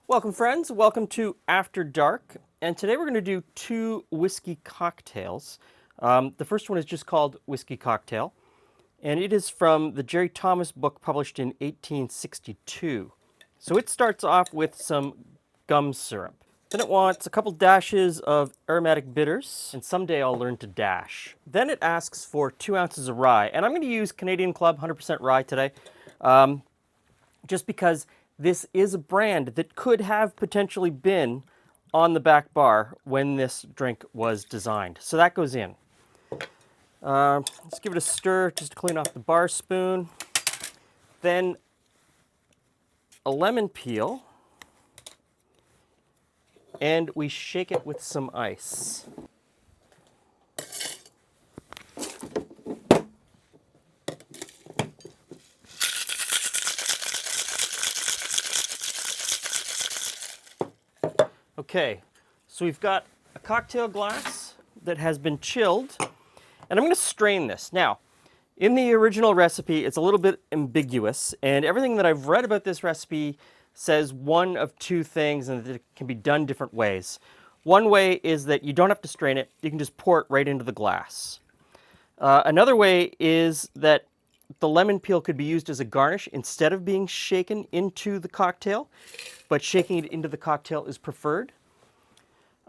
Welcome friends, welcome to After Dark, and today we're going to do two whiskey cocktails. The first one is just called Whiskey Cocktail, and it is from the Jerry Thomas book published in 1862. So it starts off with some gum syrup. Then it wants a couple dashes of aromatic bitters, and someday I'll learn to dash. Then it asks for 2 ounces of rye, and I'm going to use Canadian Club 100% rye today. Just because this is a brand that could have potentially been on the back bar when this drink was designed. So that goes in. Let's give it a stir just to clean off the bar spoon. Then a lemon peel, and we shake it with some ice. Okay, so we've got a cocktail glass that has been chilled, and I'm going to strain this. Now, in the original recipe, it's a little bit ambiguous, and everything that I've read about this recipe says one of two things and that it can be done different ways. One way is that you don't have to strain it, you can just pour it right into the glass. Another way is that the lemon peel could be used as a garnish instead of being shaken into the cocktail, but shaking it into the cocktail is preferred.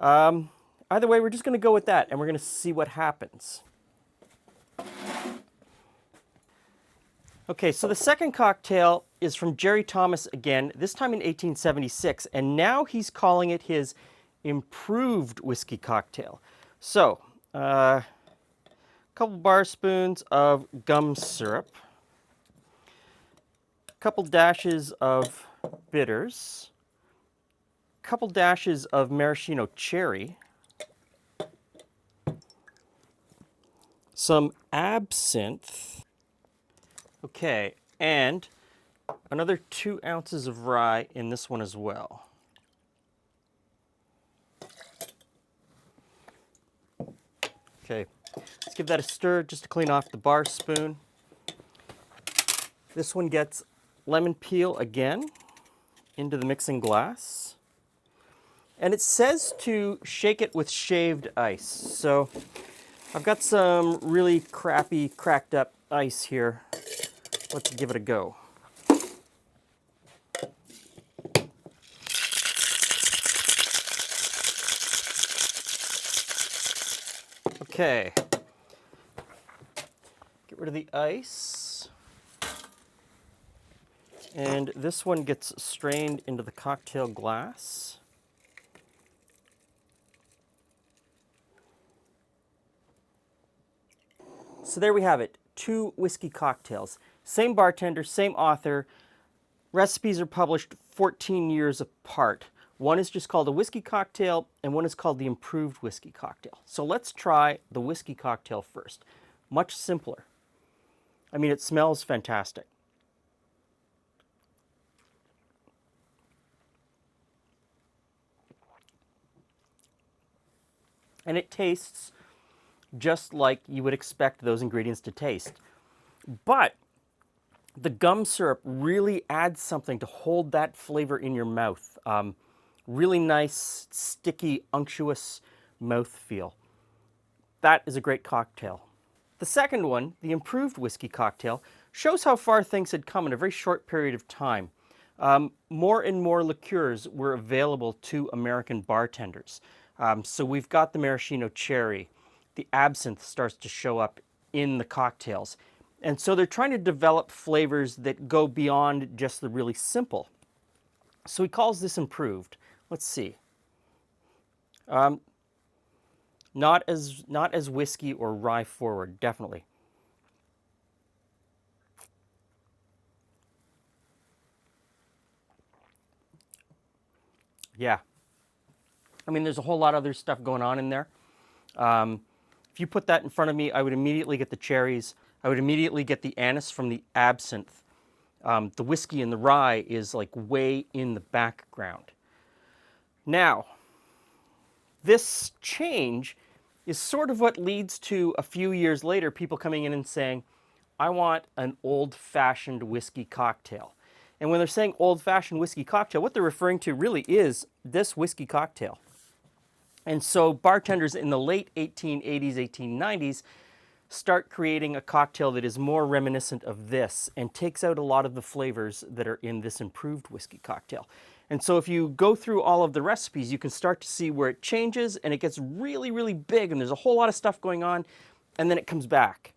Either way, we're just going to go with that, and we're going to see what happens. Okay, so the second cocktail is from Jerry Thomas again, this time in 1876, and now he's calling it his improved whiskey cocktail. So, a couple bar spoons of gum syrup, a couple dashes of bitters, a couple dashes of maraschino cherry, some absinthe, okay, and another 2 ounces of rye in this one as well. Okay, let's give that a stir just to clean off the bar spoon. This one gets lemon peel again into the mixing glass. And it says to shake it with shaved ice. So I've got some really crappy, cracked up ice here. Let's give it a go. Okay. Get rid of the ice. And this one gets strained into the cocktail glass. So there we have it, two whiskey cocktails. Same bartender, same author. Recipes are published 14 years apart. One is just called a whiskey cocktail, and one is called the improved whiskey cocktail. So let's try the whiskey cocktail first. Much simpler. I mean, it smells fantastic. And it tastes just like you would expect those ingredients to taste. But the gum syrup really adds something to hold that flavor in your mouth. Really nice, sticky, unctuous mouthfeel. That is a great cocktail. The second one, the improved whiskey cocktail, shows how far things had come in a very short period of time. More and more liqueurs were available to American bartenders. So we've got the maraschino cherry. The absinthe starts to show up in the cocktails. And so they're trying to develop flavors that go beyond just the really simple. So he calls this improved. Let's see. Not as whiskey or rye forward, definitely. Yeah. I mean, there's a whole lot of other stuff going on in there. If you put that in front of me, I would immediately get the cherries. I would immediately get the anise from the absinthe. The whiskey and the rye is like way in the background. Now, this change is sort of what leads to a few years later people coming in and saying, I want an old-fashioned whiskey cocktail. And when they're saying old-fashioned whiskey cocktail, what they're referring to really is this whiskey cocktail. And so bartenders in the late 1880s, 1890s start creating a cocktail that is more reminiscent of this and takes out a lot of the flavors that are in this improved whiskey cocktail. And so if you go through all of the recipes, you can start to see where it changes and it gets really, really big and there's a whole lot of stuff going on, and then it comes back.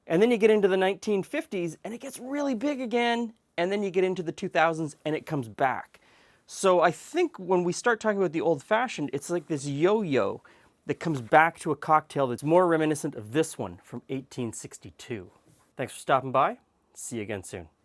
And then you get into the 1950s and it gets really big again, and then you get into the 2000s and it comes back. So I think when we start talking about the old-fashioned, it's like this yo-yo that comes back to a cocktail that's more reminiscent of this one from 1862. Thanks for stopping by. See you again soon.